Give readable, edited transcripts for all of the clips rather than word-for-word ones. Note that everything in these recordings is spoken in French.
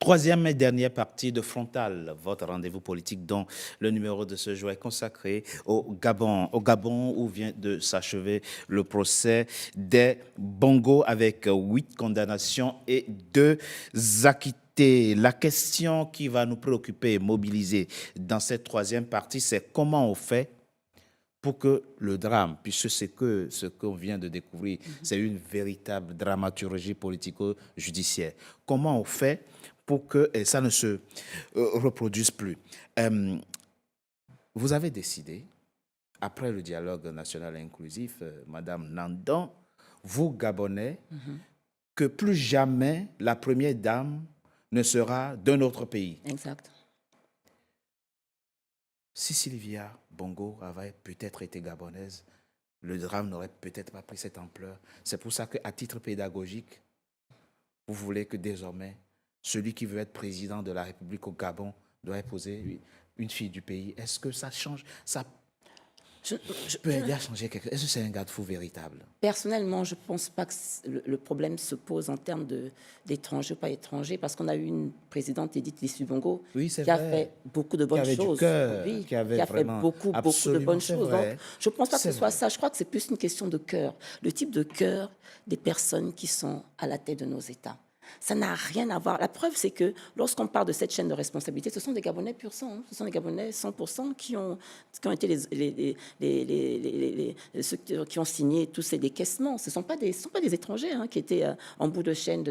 Troisième et dernière partie de Frontal, votre rendez-vous politique dont le numéro de ce jour est consacré au Gabon. Au Gabon où vient de s'achever le procès des Bongo avec 8 condamnations et 2 acquittés. La question qui va nous préoccuper et mobiliser dans cette troisième partie, c'est comment on fait pour que le drame, puisque ce qu'on vient de découvrir, c'est une véritable dramaturgie politico-judiciaire. Comment on fait pour que ça ne se reproduise plus? Vous avez décidé, après le dialogue national inclusif, Madame Nandon, vous Gabonais, que plus jamais la première dame ne sera d'un autre pays. Exact. Si Sylvia Bongo avait peut-être été gabonaise, le drame n'aurait peut-être pas pris cette ampleur. C'est pour ça qu'à titre pédagogique, vous voulez que désormais, celui qui veut être président de la République au Gabon doit épouser une fille du pays. Est-ce que ça change? Ça peut aider à changer quelque chose? Est-ce que c'est un garde-fou véritable? Personnellement, je ne pense pas que le problème se pose en termes d'étrangers ou pas étrangers, parce qu'on a eu une présidente, Edith Lissou-Bongo, Oui, qui a fait beaucoup de bonnes choses. Qui avait a fait beaucoup de bonnes choses. Donc, je ne pense pas que ce soit ça. Je crois que c'est plus une question de cœur. Le type de cœur des personnes qui sont à la tête de nos États. Ça n'a rien à voir. La preuve, c'est que lorsqu'on parle de cette chaîne de responsabilité, ce sont des Gabonais pur sang. Ce sont des Gabonais 100% qui ont été ceux qui ont signé tous ces décaissements. Ce ne sont pas des étrangers qui étaient en bout de chaîne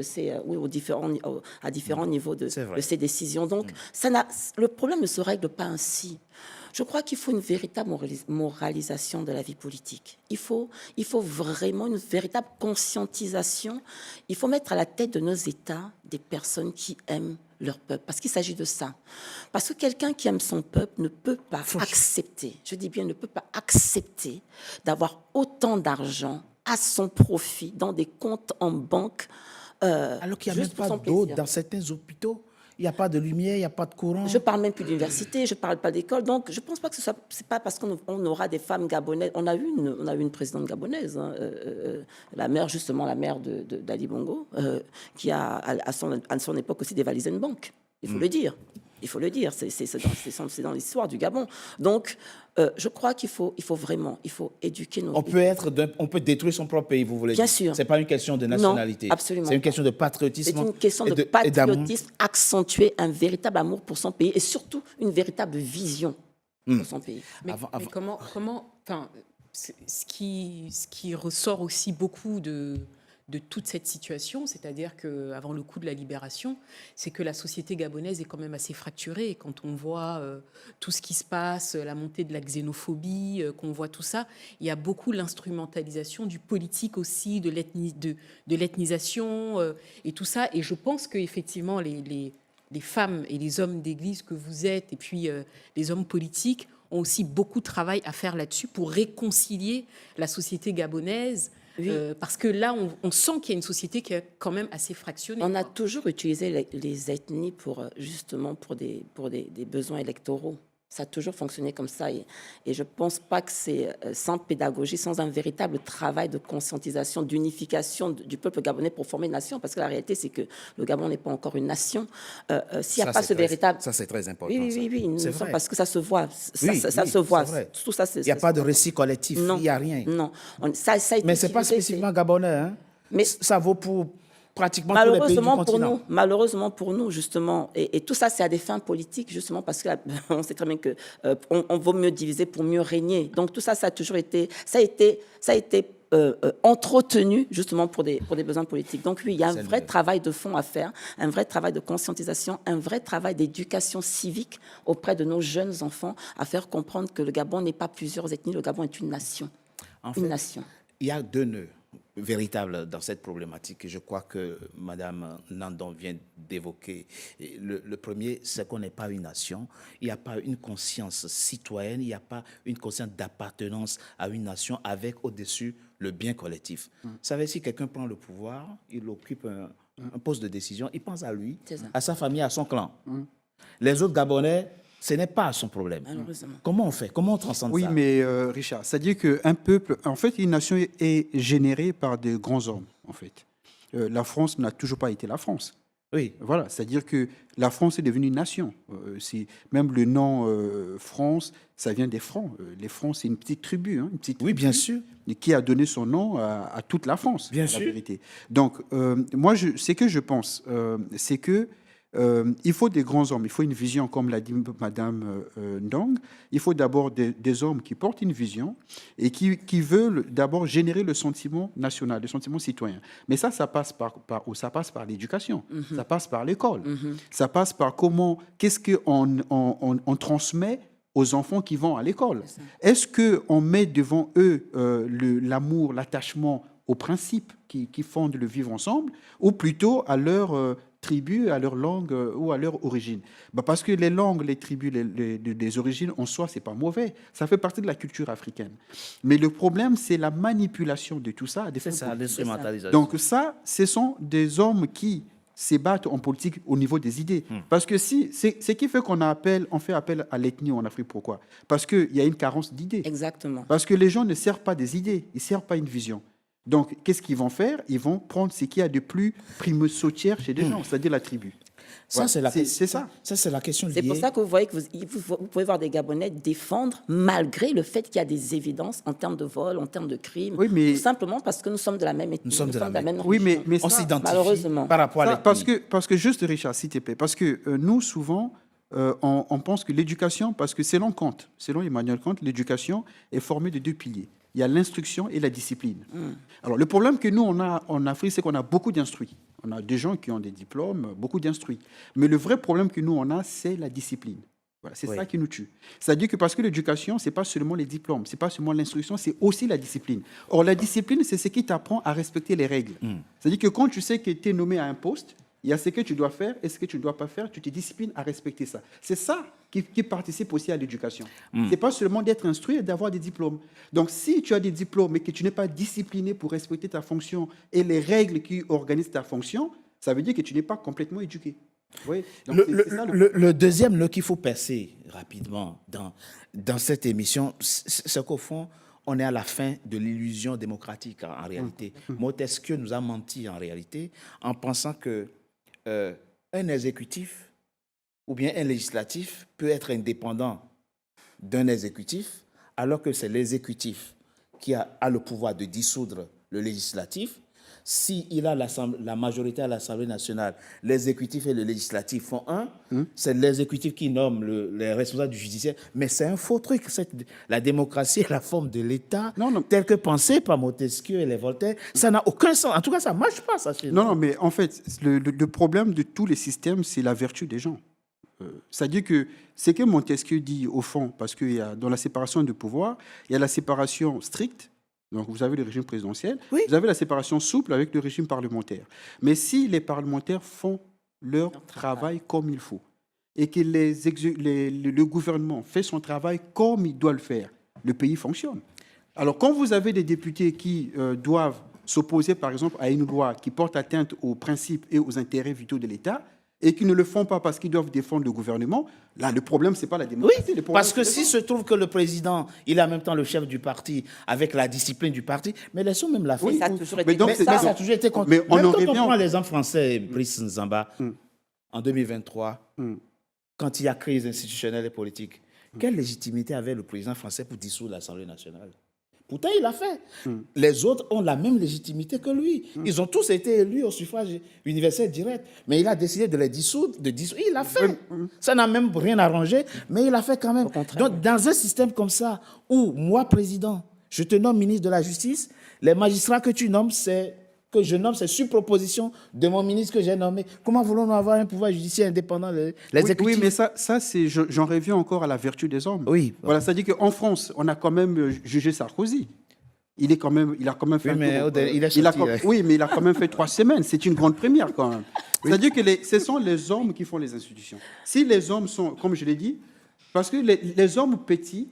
à différents niveaux de ces décisions. Donc, le problème ne se règle pas ainsi. Je crois qu'il faut une véritable moralisation de la vie politique. Il faut vraiment une véritable conscientisation. Il faut mettre à la tête de nos États des personnes qui aiment leur peuple, parce qu'il s'agit de ça. Parce que quelqu'un qui aime son peuple ne peut pas accepter, je dis bien ne peut pas accepter d'avoir autant d'argent à son profit dans des comptes en banque. Alors qu'il n'y a même pas d'eau dans certains hôpitaux. Il n'y a pas de lumière, il n'y a pas de courant. Je ne parle même plus d'université, je ne parle pas d'école. Donc, je ne pense pas que c'est pas parce qu'on aura des femmes gabonaises. On a eu une présidente gabonaise, la mère d'Ali Bongo, qui a à son époque aussi dévalisé une banque. Il faut le dire. Il faut le dire, c'est dans l'histoire du Gabon. Donc, je crois qu'il faut vraiment éduquer nos... On peut détruire son propre pays, vous voulez dire. Bien sûr. Ce n'est pas une question de nationalité. Non, absolument. C'est une question de patriotisme. C'est une question de patriotisme, accentuer un véritable amour pour son pays et surtout une véritable vision pour son pays. Mais comment ce qui ressort aussi beaucoup de toute cette situation, c'est-à-dire qu'avant le coup de la libération, c'est que la société gabonaise est quand même assez fracturée. Et quand on voit tout ce qui se passe, la montée de la xénophobie, qu'on voit tout ça, il y a beaucoup l'instrumentalisation du politique aussi, de l'ethnisation et tout ça. Et je pense qu'effectivement, les femmes et les hommes d'église que vous êtes, et puis les hommes politiques, ont aussi beaucoup de travail à faire là-dessus pour réconcilier la société gabonaise. Oui. Parce que là, on sent qu'il y a une société qui est quand même assez fractionnée. On a toujours utilisé les ethnies justement pour des besoins électoraux. Ça a toujours fonctionné comme ça. Et je ne pense pas que c'est sans pédagogie, sans un véritable travail de conscientisation, d'unification du peuple gabonais pour former une nation. Parce que la réalité, c'est que le Gabon n'est pas encore une nation. S'il n'y a pas ce véritable... Ça, c'est très important. Oui. Parce que ça se voit. Ça se voit. Tout ça, il n'y a pas de récit collectif. Il n'y a rien. Non. Mais ce n'est pas spécifiquement gabonais. Hein? Mais ça vaut pour... pratiquement tous les pays du continent. Malheureusement pour nous, justement, et tout ça, c'est à des fins politiques, justement, parce qu'on sait très bien qu'on vaut mieux diviser pour mieux régner. Donc tout ça, ça a toujours été, entretenu, justement, pour des besoins politiques. Donc oui, il y a un vrai travail de fond à faire, un vrai travail de conscientisation, un vrai travail d'éducation civique auprès de nos jeunes enfants, à faire comprendre que le Gabon n'est pas plusieurs ethnies, le Gabon est une nation. Une nation. Il y a 2 nœuds véritable dans cette problématique. Je crois que Mme Nandon vient d'évoquer. Le premier, c'est qu'on n'est pas une nation. Il n'y a pas une conscience citoyenne, il n'y a pas une conscience d'appartenance à une nation avec au-dessus le bien collectif. Vous savez, si quelqu'un prend le pouvoir, il occupe un poste de décision, il pense à lui, à sa famille, à son clan. Les autres Gabonais, ce n'est pas son problème. Comment on fait? Comment on transcende ça? Oui, mais Richard, c'est-à-dire qu'un peuple, en fait, une nation est générée par de grands hommes, en fait. La France n'a toujours pas été la France. Oui. Voilà, c'est-à-dire que la France est devenue une nation. Même le nom France, ça vient des Francs. Les Francs, c'est une petite tribu, hein, une petite Oui, tribu bien sûr. qui a donné son nom à toute la France, Bien la sûr. vérité. Donc, moi, ce que je pense, c'est que il faut des grands hommes, il faut une vision, comme l'a dit Madame Ndong. Il faut d'abord des hommes qui portent une vision et qui veulent d'abord générer le sentiment national, le sentiment citoyen. Mais ça passe par où? Ça passe par l'éducation, ça passe par l'école, ça passe par qu'est-ce qu'on transmet aux enfants qui vont à l'école. Est-ce qu'on met devant eux l'amour, l'attachement aux principes qui fondent le vivre ensemble, ou plutôt à leur tribus, à leur langue ou à leur origine? Parce que les langues, les tribus, les origines, en soi, c'est pas mauvais. Ça fait partie de la culture africaine. Mais le problème, c'est la manipulation de tout ça. C'est ça, l'instrumentalisation. Donc ça, ce sont des hommes qui se battent en politique au niveau des idées. Parce que ce qui fait on fait appel à l'ethnie en Afrique, pourquoi? Parce qu'il y a une carence d'idées. Exactement. Parce que les gens ne servent pas des idées, ils ne servent pas une vision. Donc, qu'est-ce qu'ils vont faire? Ils vont prendre ce qu'il y a de plus primo-sautière chez des gens, c'est-à-dire la tribu. Ça, Voilà. C'est ça. Ça, c'est la question liée. C'est pour ça que vous voyez que vous pouvez voir des Gabonais défendre malgré le fait qu'il y a des évidences en termes de vol, en termes de crimes. Oui, mais... Tout simplement parce que nous sommes de la même ethnie. Nous sommes de la même. Oui, mais on ça, s'identifie malheureusement. par rapport à l'ethnie. Parce que juste, Richard, s'il te plaît, parce que nous, souvent, on pense que l'éducation, parce que selon Emmanuel Kant, l'éducation est formée de deux piliers. Il y a l'instruction et la discipline. Alors, le problème que nous, on a en Afrique, c'est qu'on a beaucoup d'instruits. On a des gens qui ont des diplômes, beaucoup d'instruits. Mais le vrai problème que nous, on a, c'est la discipline. Voilà, c'est ça qui nous tue. C'est-à-dire que parce que l'éducation, ce n'est pas seulement les diplômes, ce n'est pas seulement l'instruction, c'est aussi la discipline. Or, la discipline, c'est ce qui t'apprend à respecter les règles. C'est-à-dire que quand tu sais que tu es nommé à un poste, il y a ce que tu dois faire et ce que tu ne dois pas faire, tu te disciplines à respecter ça. C'est ça qui participe aussi à l'éducation. Ce n'est pas seulement d'être instruit et d'avoir des diplômes. Donc, si tu as des diplômes et que tu n'es pas discipliné pour respecter ta fonction et les règles qui organisent ta fonction, ça veut dire que tu n'es pas complètement éduqué. Oui. Donc, le deuxième nœud qu'il faut percer rapidement dans cette émission, c'est qu'au fond, on est à la fin de l'illusion démocratique en réalité. Montesquieu nous a menti en réalité en pensant que un exécutif ou bien un législatif peut être indépendant d'un exécutif alors que c'est l'exécutif qui a le pouvoir de dissoudre le législatif. S'il a la majorité à l'Assemblée nationale, l'exécutif et le législatif font un, c'est l'exécutif qui nomme les responsables du judiciaire. Mais c'est un faux truc. La démocratie est la forme de l'État telle que pensée par Montesquieu et les Voltaire. Ça n'a aucun sens. En tout cas, ça ne marche pas. Ça, non, mais en fait, le problème de tous les systèmes, c'est la vertu des gens. C'est-à-dire que ce que Montesquieu dit au fond, parce que dans la séparation de pouvoir, il y a la séparation stricte. Donc, vous avez le régime présidentiel, vous avez la séparation souple avec le régime parlementaire. Mais si les parlementaires font leur travail comme il faut et que le gouvernement fait son travail comme il doit le faire, le pays fonctionne. Alors, quand vous avez des députés qui doivent s'opposer, par exemple, à une loi qui porte atteinte aux principes et aux intérêts vitaux de l'État, et qui ne le font pas parce qu'ils doivent défendre le gouvernement, là, le problème, ce n'est pas la démocratie. Oui, parce que s'il se trouve que le président, il est en même temps le chef du parti, avec la discipline du parti, mais laissons même la Oui, ça a toujours été ça a toujours été contre. Mais on quand on prend l'exemple français, Brice Nzamba, en 2023, quand il y a crise institutionnelle et politique, quelle légitimité avait le président français pour dissoudre l'Assemblée nationale? Pourtant, il l'a fait. Les autres ont la même légitimité que lui. Ils ont tous été élus au suffrage universel direct. Mais il a décidé de les dissoudre. Il l'a fait. Ça n'a même rien arrangé, mais il l'a fait quand même. Donc, dans un système comme ça, où moi, président, je te nomme ministre de la Justice, les magistrats que tu nommes, c'est sur proposition de mon ministre que j'ai nommé. Comment voulons-nous avoir un pouvoir judiciaire indépendant, oui, mais ça j'en reviens encore à la vertu des hommes. Oui. Voilà, c'est-à-dire qu'en France, on a quand même jugé Sarkozy. Il a quand même fait oui, mais il a quand même fait 3 semaines. C'est une grande première quand même. C'est-à-dire que ce sont les hommes qui font les institutions. Si les hommes sont, comme je l'ai dit, parce que les hommes petits,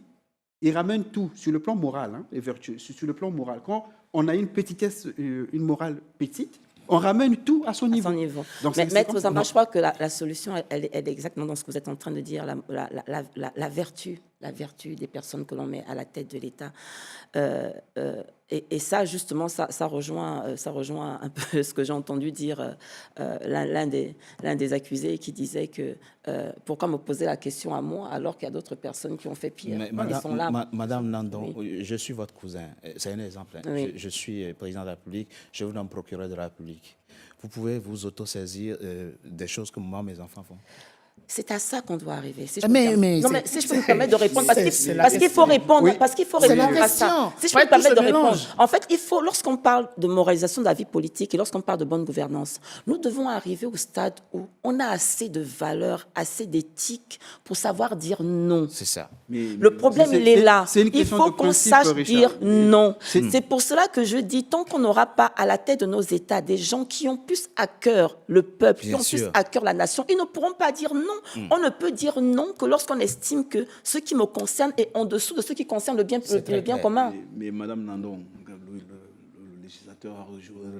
ils ramènent tout sur le plan moral, les vertus, sur le plan moral. Quand on a une petitesse, une morale petite, on ramène tout à son niveau. Donc, mais Maître Nzamba, je crois que la solution, elle est exactement dans ce que vous êtes en train de dire, la vertu des personnes que l'on met à la tête de l'État. Et ça, justement, ça rejoint un peu ce que j'ai entendu dire l'un des accusés qui disait que pourquoi me poser la question à moi alors qu'il y a d'autres personnes qui ont fait pire. Ils sont là. Madame Nandon, Oui. je suis votre cousin. C'est un exemple. Hein. Oui. Je suis président de la République, je vous nomme procureur de la République. Vous pouvez vous autosaisir des choses que moi, mes enfants font. C'est à ça qu'on doit arriver. Si si je peux me permettre de répondre, parce qu'il faut répondre, Oui. parce qu'il faut répondre à ça. Si je peux me permettre de répondre. En fait, lorsqu'on parle de moralisation de la vie politique et lorsqu'on parle de bonne gouvernance, nous devons arriver au stade où on a assez de valeurs, assez d'éthique pour savoir dire non. C'est ça. Le problème, il est là. Il faut qu'on sache dire non. C'est pour cela que je dis, tant qu'on n'aura pas à la tête de nos États des gens qui ont plus à cœur le peuple, qui ont plus à cœur la nation, ils ne pourront pas dire non. On ne peut dire non que lorsqu'on estime que ce qui me concerne est en dessous de ce qui concerne le bien commun. Mais Madame Nandon, le législateur a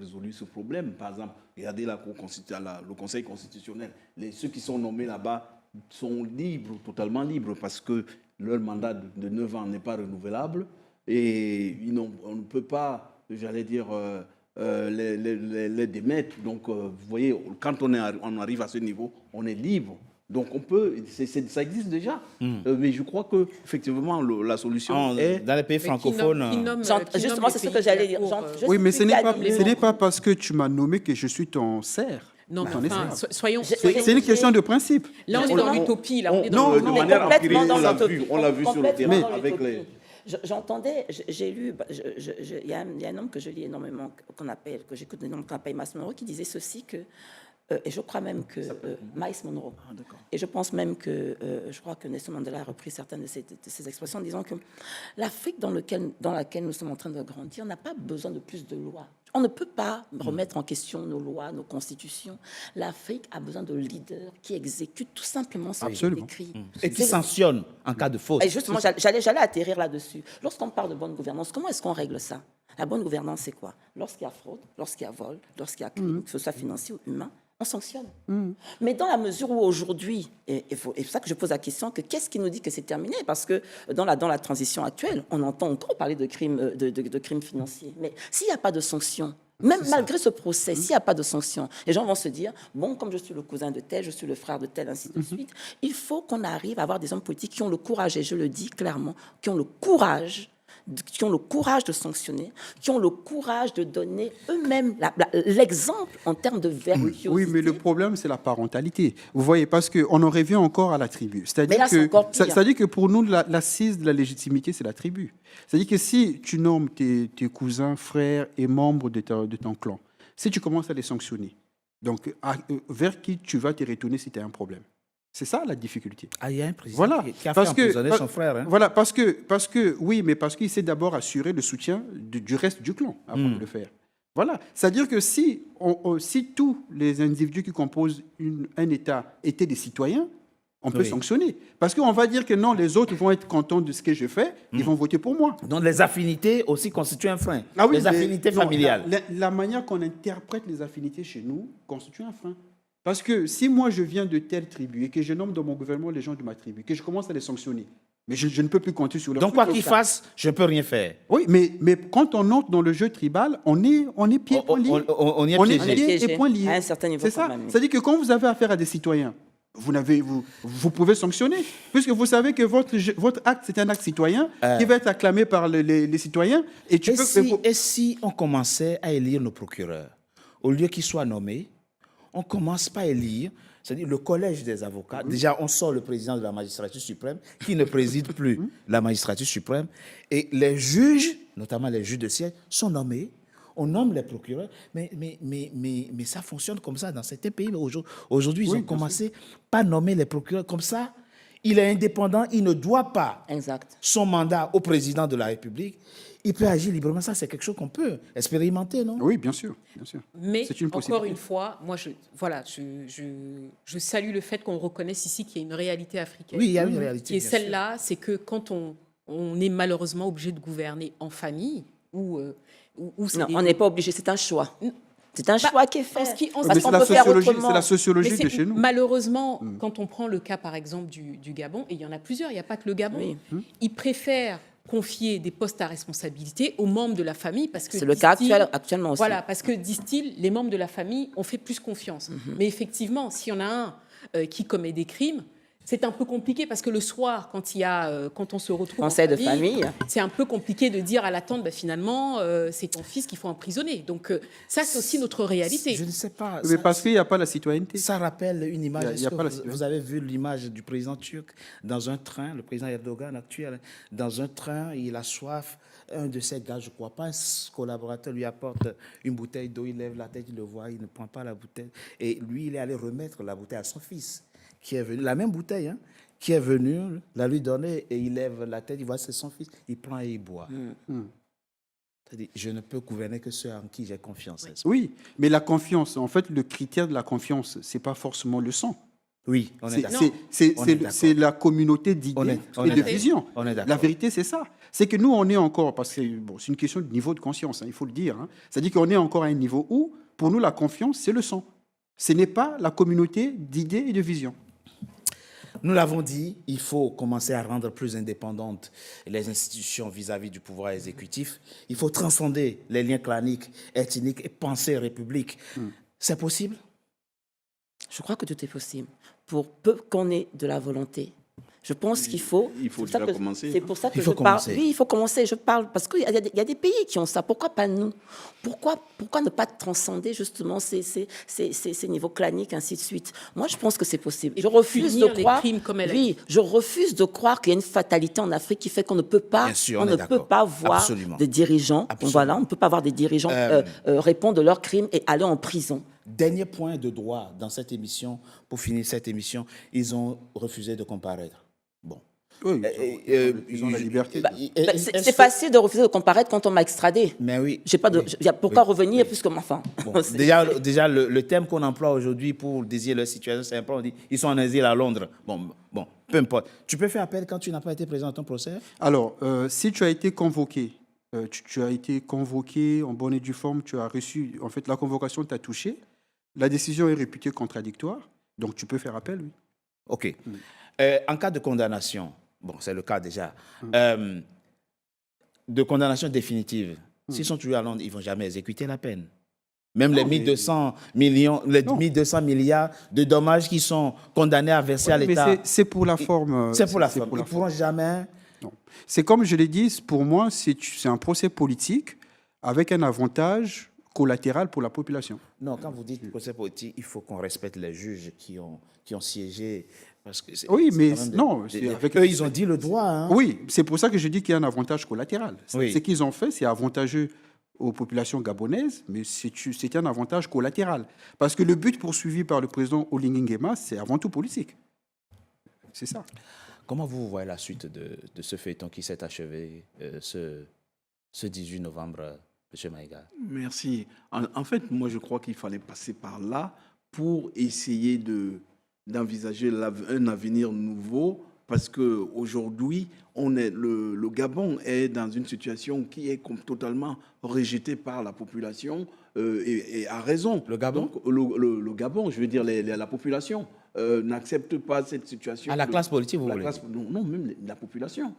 résolu ce problème. Par exemple, regardez le Conseil constitutionnel. Ceux qui sont nommés là-bas sont libres, totalement libres, parce que leur mandat de 9 ans n'est pas renouvelable et on ne peut pas, j'allais dire, les démettre. Donc, vous voyez, quand on arrive à ce niveau, on est libre. Donc on peut, ça existe déjà, mais je crois que effectivement la solution est dans les pays francophones. Justement, c'est ce que j'allais dire. Oui, mais ce n'est pas parce que tu m'as nommé que je suis ton serf. Non, soyons. C'est une question de principe. Là, on est dans l'utopie. De manière empirique, on l'a vu sur le terrain avec les. J'entendais, j'ai lu, il y a un homme que je lis énormément, que j'écoute énormément, qu'on appelle Miles Monroe, qui disait ceci que. Et je crois même que Miles Monroe, et je pense même que, je crois que Nelson Mandela a repris certaines de ces expressions en disant que l'Afrique dans laquelle nous sommes en train de grandir n'a pas besoin de plus de lois. On ne peut pas remettre en question nos lois, nos constitutions. L'Afrique a besoin de leaders qui exécutent tout simplement ce qui est écrit. Et qui sanctionnent en cas de faute. Et justement, j'allais atterrir là-dessus. Lorsqu'on parle de bonne gouvernance, comment est-ce qu'on règle ça? La bonne gouvernance, c'est quoi? Lorsqu'il y a fraude, lorsqu'il y a vol, lorsqu'il y a crime, que ce soit financier ou humain, on sanctionne. Mais dans la mesure où aujourd'hui, et c'est pour ça que je pose la question, que qu'est-ce qui nous dit que c'est terminé? Parce que dans la transition actuelle, on entend encore parler de crimes financiers. Mais s'il n'y a pas de sanctions, même malgré ce procès, s'il n'y a pas de sanctions, les gens vont se dire, bon, comme je suis le cousin de tel, je suis le frère de tel, ainsi de suite. Il faut qu'on arrive à avoir des hommes politiques qui ont le courage, et je le dis clairement, qui ont le courage de sanctionner, qui ont le courage de donner eux-mêmes l'exemple en termes de vertuosité. Oui, mais le problème, c'est la parentalité. Vous voyez, parce qu'on en revient encore à la tribu. C'est-à-dire que pour nous, l'assise de la légitimité, c'est la tribu. C'est-à-dire que si tu nommes tes cousins, frères et membres de ton clan, si tu commences à les sanctionner, donc vers qui tu vas te retourner si tu as un problème? C'est ça la difficulté. Ah, il y a un président qui a fait emprisonner son frère. Hein. Voilà, parce qu'il s'est d'abord assuré le soutien du reste du clan avant de le faire. Voilà, c'est-à-dire que si tous les individus qui composent un État étaient des citoyens, on peut sanctionner. Parce qu'on va dire que non, les autres vont être contents de ce que je fais, ils vont voter pour moi. Donc les affinités aussi constituent un frein. Les affinités familiales. La manière qu'on interprète les affinités chez nous constitue un frein. Parce que si moi je viens de telle tribu et que je nomme dans mon gouvernement les gens de ma tribu, que je commence à les sanctionner, mais je ne peux plus compter sur leur Donc quoi qu'ils fassent, je ne peux rien faire. Oui, mais quand on entre dans le jeu tribal, on est pieds et poings liés. On est pieds et poings liés. À un certain niveau. C'est ça. C'est-à-dire que quand vous avez affaire à des citoyens, vous pouvez sanctionner, puisque vous savez que votre acte, c'est un acte citoyen qui va être acclamé par les citoyens. Et si on commençait à élire nos procureurs, au lieu qu'ils soient nommés, on commence pas à élire, c'est-à-dire le collège des avocats. Déjà, on sort le président de la magistrature suprême, qui ne préside plus la magistrature suprême. Et les juges, notamment les juges de siège, sont nommés. On nomme les procureurs. Mais ça fonctionne comme ça dans certains pays. Aujourd'hui, ils ont commencé par nommer les procureurs comme ça. Il est indépendant, il ne doit pas son mandat au président de la République. Il peut agir librement. Ça, c'est quelque chose qu'on peut expérimenter, non? Oui, bien sûr. Mais encore une fois, moi, je salue le fait qu'on reconnaisse ici qu'il y a une réalité africaine. Oui, il y a une réalité. Et celle-là, c'est que quand on est malheureusement obligé de gouverner en famille, non, on n'est pas obligé, c'est un choix. C'est un choix qui est fait. C'est la sociologie de chez nous. Malheureusement, quand on prend le cas, par exemple, du Gabon, et il y en a plusieurs, il n'y a pas que le Gabon, ils préfèrent confier des postes à responsabilité aux membres de la famille parce que C'est le cas actuellement aussi. Voilà, parce que disent-ils, les membres de la famille ont fait plus confiance. Mais effectivement, s'il y en a un qui commet des crimes, c'est un peu compliqué parce que le soir, quand on se retrouve Conseil en de famille, c'est un peu compliqué de dire à la tante, finalement, c'est ton fils qu'il faut emprisonner. Donc ça, c'est aussi notre réalité. Je ne sais pas. Mais parce qu'il n'y a pas la citoyenneté. Ça rappelle une image. Il y a Est-ce pas la que situation. vous avez vu l'image du président turc dans un train, le président Erdogan actuel, dans un train, il a soif. Un de ses gars, je ne crois pas, un collaborateur lui apporte une bouteille d'eau, il lève la tête, il le voit, il ne prend pas la bouteille. Et lui, il est allé remettre la bouteille à son fils, qui est venu, la même bouteille, hein, qui est venu la lui donner, et il lève la tête, il voit c'est son fils, il prend et il boit. C'est-à-dire, je ne peux gouverner que ceux en qui j'ai confiance. Oui, mais la confiance, en fait, le critère de la confiance, ce n'est pas forcément le sang. Oui, on est C'est- d'accord. c'est- On c'est- est d'accord. C'est la communauté On d'idées est- on et est de d'accord. visions. On est d'accord. La vérité, c'est ça. C'est que nous, on est encore, parce que bon, c'est une question de niveau de conscience, hein, il faut le dire. Hein. C'est-à-dire qu'on est encore à un niveau où, pour nous, la confiance, c'est le sang. Ce n'est pas la communauté d'idées et de visions. Nous l'avons dit, il faut commencer à rendre plus indépendantes les institutions vis-à-vis du pouvoir exécutif. Il faut transcender les liens claniques, ethniques et penser république. C'est possible? je crois que tout est possible. Pour peu qu'on ait de la volonté. Je pense qu'il faut... Il faut c'est pour ça déjà que- commencer. C'est pour ça que Il faut je parle. commencer. Oui, il faut commencer. Je parle parce qu'il y a des pays qui ont ça. Pourquoi pas nous? Pourquoi ne pas transcender justement ces niveaux claniques, ainsi de suite? Moi, je pense que c'est possible. Je refuse Punir de les croire... crimes comme elle a Oui, je refuse de croire qu'il y a une fatalité en Afrique qui fait qu'on ne peut pas, Bien sûr, on on est ne d'accord. peut pas voir Absolument. des dirigeants. Absolument. Voilà, on ne peut pas voir des dirigeants répondre de leurs crimes et aller en prison. Dernier point de droit dans cette émission, pour finir cette émission, ils ont refusé de comparaître. Bon. Oui, ils ont la liberté. C'est facile de refuser de comparaître quand on m'a extradé. Mais oui. J'ai pas de, Oui. pourquoi Oui. revenir puisque enfin. Bon, déjà le terme qu'on emploie aujourd'hui pour désigner leur situation, c'est important. On dit ils sont en exil à Londres. Bon, peu importe. Tu peux faire appel quand tu n'as pas été présent à ton procès? Alors, si tu as été convoqué, tu as été convoqué en bonne et due forme, tu as reçu, en fait, la convocation t'a touché, la décision est réputée contradictoire, donc tu peux faire appel, oui. OK. En cas de condamnation, bon, c'est le cas déjà, de condamnation définitive, s'ils sont toujours à Londres, ils ne vont jamais exécuter la peine. Même les 1200 millions, les 1200 milliards de dommages qui sont condamnés à verser à Mais l'État. c'est pour la forme. C'est pour la forme. Ils ne pourront jamais... Non. C'est comme je l'ai dit, pour moi, c'est un procès politique avec un avantage collatéral pour la population. Non, quand vous dites procès politique, il faut qu'on respecte les juges qui ont siégé. Parce que Oui, mais quand même non, c'est avec- eux, ils ont dit le droit. Hein. Oui, c'est pour ça que je dis qu'il y a un avantage collatéral. Oui. Ce qu'ils ont fait, c'est avantageux aux populations gabonaises, mais c'est un avantage collatéral. Parce que le but poursuivi par le président Oligui Nguema, c'est avant tout politique. C'est ça. Comment vous voyez la suite de ce feuilleton qui s'est achevé ce 18 novembre, M. Maïga? Merci. En fait, moi, je crois qu'il fallait passer par là pour essayer d'envisager un avenir nouveau, parce qu'aujourd'hui, le Gabon est dans une situation qui est totalement rejetée par la population et à raison. Le Gabon? Donc, le Gabon, je veux dire, la population n'accepte pas cette situation. À la classe politique, vous voulez Non, même la population.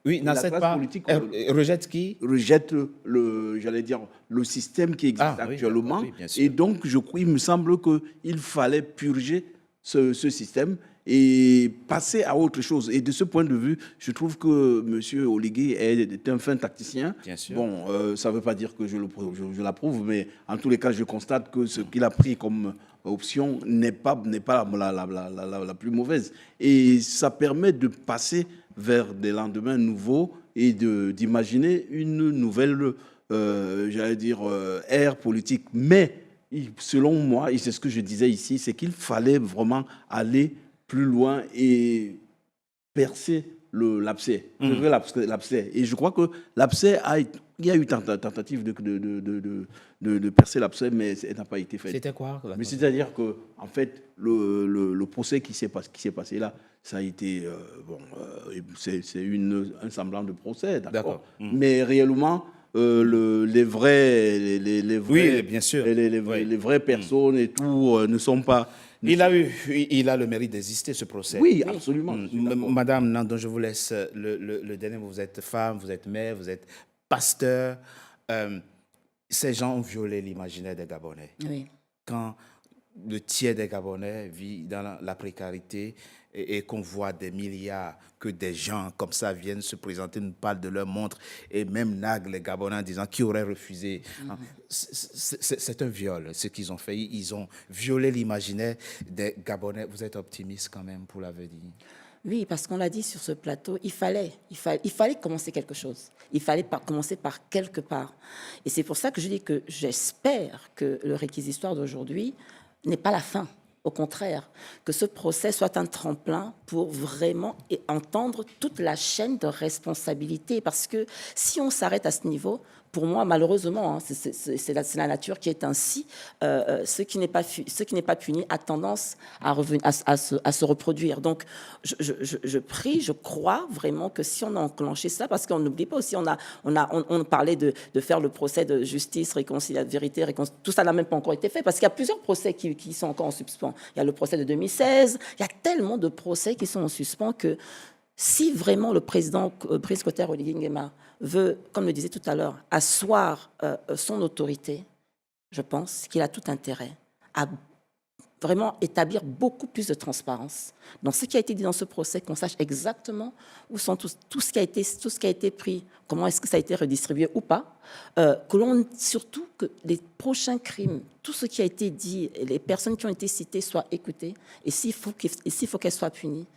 Oui, La n'accepte classe pas. politique, Rejette qui? Rejette j'allais dire, le système qui existe Ah, oui, actuellement. d'accord, oui, bien sûr. Et donc, il me semble qu'il fallait purger ce système et passer à autre chose. Et de ce point de vue, je trouve que M. Oligui est un fin tacticien. Bien sûr. Bon, ça ne veut pas dire que je l'approuve, mais en tous les cas, je constate que ce qu'il a pris comme option n'est pas la plus mauvaise. Et ça permet de passer vers des lendemains nouveaux et d'imaginer une nouvelle, j'allais dire, ère politique. Mais, selon moi, et c'est ce que je disais ici, c'est qu'il fallait vraiment aller plus loin et percer l'abcès, l'abcès. Et je crois que l'abcès il y a eu tentative de percer l'abcès, mais elle n'a pas été faite. C'était quoi? Mais c'est-à-dire que, en fait, le procès qui s'est passé là, ça a été c'est un semblant de procès, d'accord. Mais réellement, les vrais, Oui, bien sûr. les vraies personnes et tout ne sont pas Il a le mérite d'exister, ce procès. Oui, absolument. je suis d'accord. Madame Nandon, je vous laisse le dernier mot. Vous êtes femme, vous êtes mère, vous êtes pasteur. Ces gens ont violé l'imaginaire des Gabonais. Oui. Quand le tiers des Gabonais vit dans la précarité et qu'on voit des milliards, que des gens comme ça viennent se présenter, nous parlent de leur montre et même naguent les Gabonais en disant qui aurait refusé. C'est un viol, ce qu'ils ont fait. Ils ont violé l'imaginaire des Gabonais. Vous êtes optimiste quand même pour l'avenir? Oui, parce qu'on l'a dit sur ce plateau, il fallait commencer quelque chose. Il fallait commencer par quelque part. Et c'est pour ça que je dis que j'espère que le réquisitoire d'aujourd'hui n'est pas la fin. Au contraire, que ce procès soit un tremplin pour vraiment entendre toute la chaîne de responsabilité. Parce que si on s'arrête à ce niveau, pour moi, malheureusement, c'est la nature qui est ainsi, ce qui n'est pas puni a tendance à se reproduire. Donc, je prie, je crois vraiment que si on a enclenché ça, parce qu'on n'oublie pas aussi, on parlait de faire le procès de justice, réconciliation, vérité, tout ça n'a même pas encore été fait, parce qu'il y a plusieurs procès qui sont encore en suspens. Il y a le procès de 2016, il y a tellement de procès qui sont en suspens que si vraiment le président Brice Clotaire Oligui Nguema veut, comme le disait tout à l'heure, asseoir son autorité, je pense qu'il a tout intérêt à vraiment établir beaucoup plus de transparence dans ce qui a été dit dans ce procès, qu'on sache exactement où sont tout ce qui a été pris, comment est-ce que ça a été redistribué ou pas, surtout que les prochains crimes, tout ce qui a été dit, et les personnes qui ont été citées soient écoutées, et s'il faut qu'elles soient punies,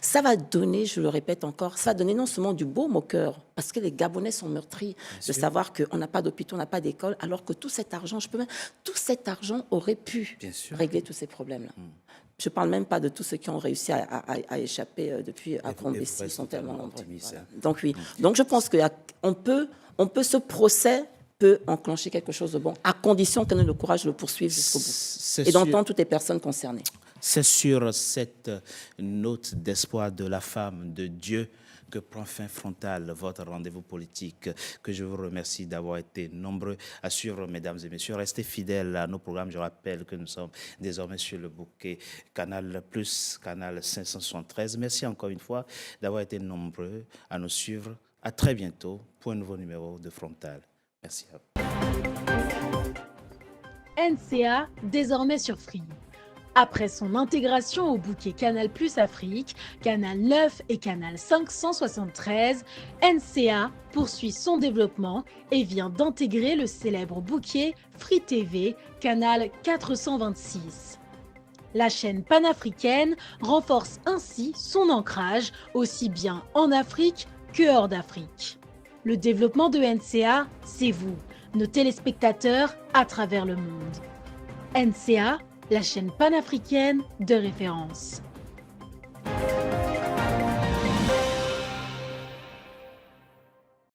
Ça va donner, je le répète encore, ça va donner non seulement du baume au cœur, parce que les Gabonais sont meurtris de savoir qu'on n'a pas d'hôpitaux, on n'a pas d'école, alors que tout cet argent, tout cet argent aurait pu régler tous ces problèmes-là. Je ne parle même pas de tous ceux qui ont réussi à échapper depuis Akron-Bessie, ils sont tellement nombreux. Voilà. Donc oui, donc je pense que ce procès peut enclencher quelque chose de bon, à condition qu'on ait le courage de le poursuivre jusqu'au bout et d'entendre toutes les personnes concernées. C'est sur cette note d'espoir de la femme de Dieu que prend fin Frontal, votre rendez-vous politique, que je vous remercie d'avoir été nombreux à suivre, mesdames et messieurs. Restez fidèles à nos programmes. Je rappelle que nous sommes désormais sur le bouquet Canal+, Canal 573. Merci encore une fois d'avoir été nombreux à nous suivre. À très bientôt pour un nouveau numéro de Frontal. Merci à vous. NCA, désormais sur Free. Après son intégration au bouquet Canal+ Afrique, Canal 9 et Canal 573, NCA poursuit son développement et vient d'intégrer le célèbre bouquet Free TV, Canal 426. La chaîne panafricaine renforce ainsi son ancrage aussi bien en Afrique que hors d'Afrique. Le développement de NCA, c'est vous, nos téléspectateurs à travers le monde. NCA, la chaîne panafricaine de référence.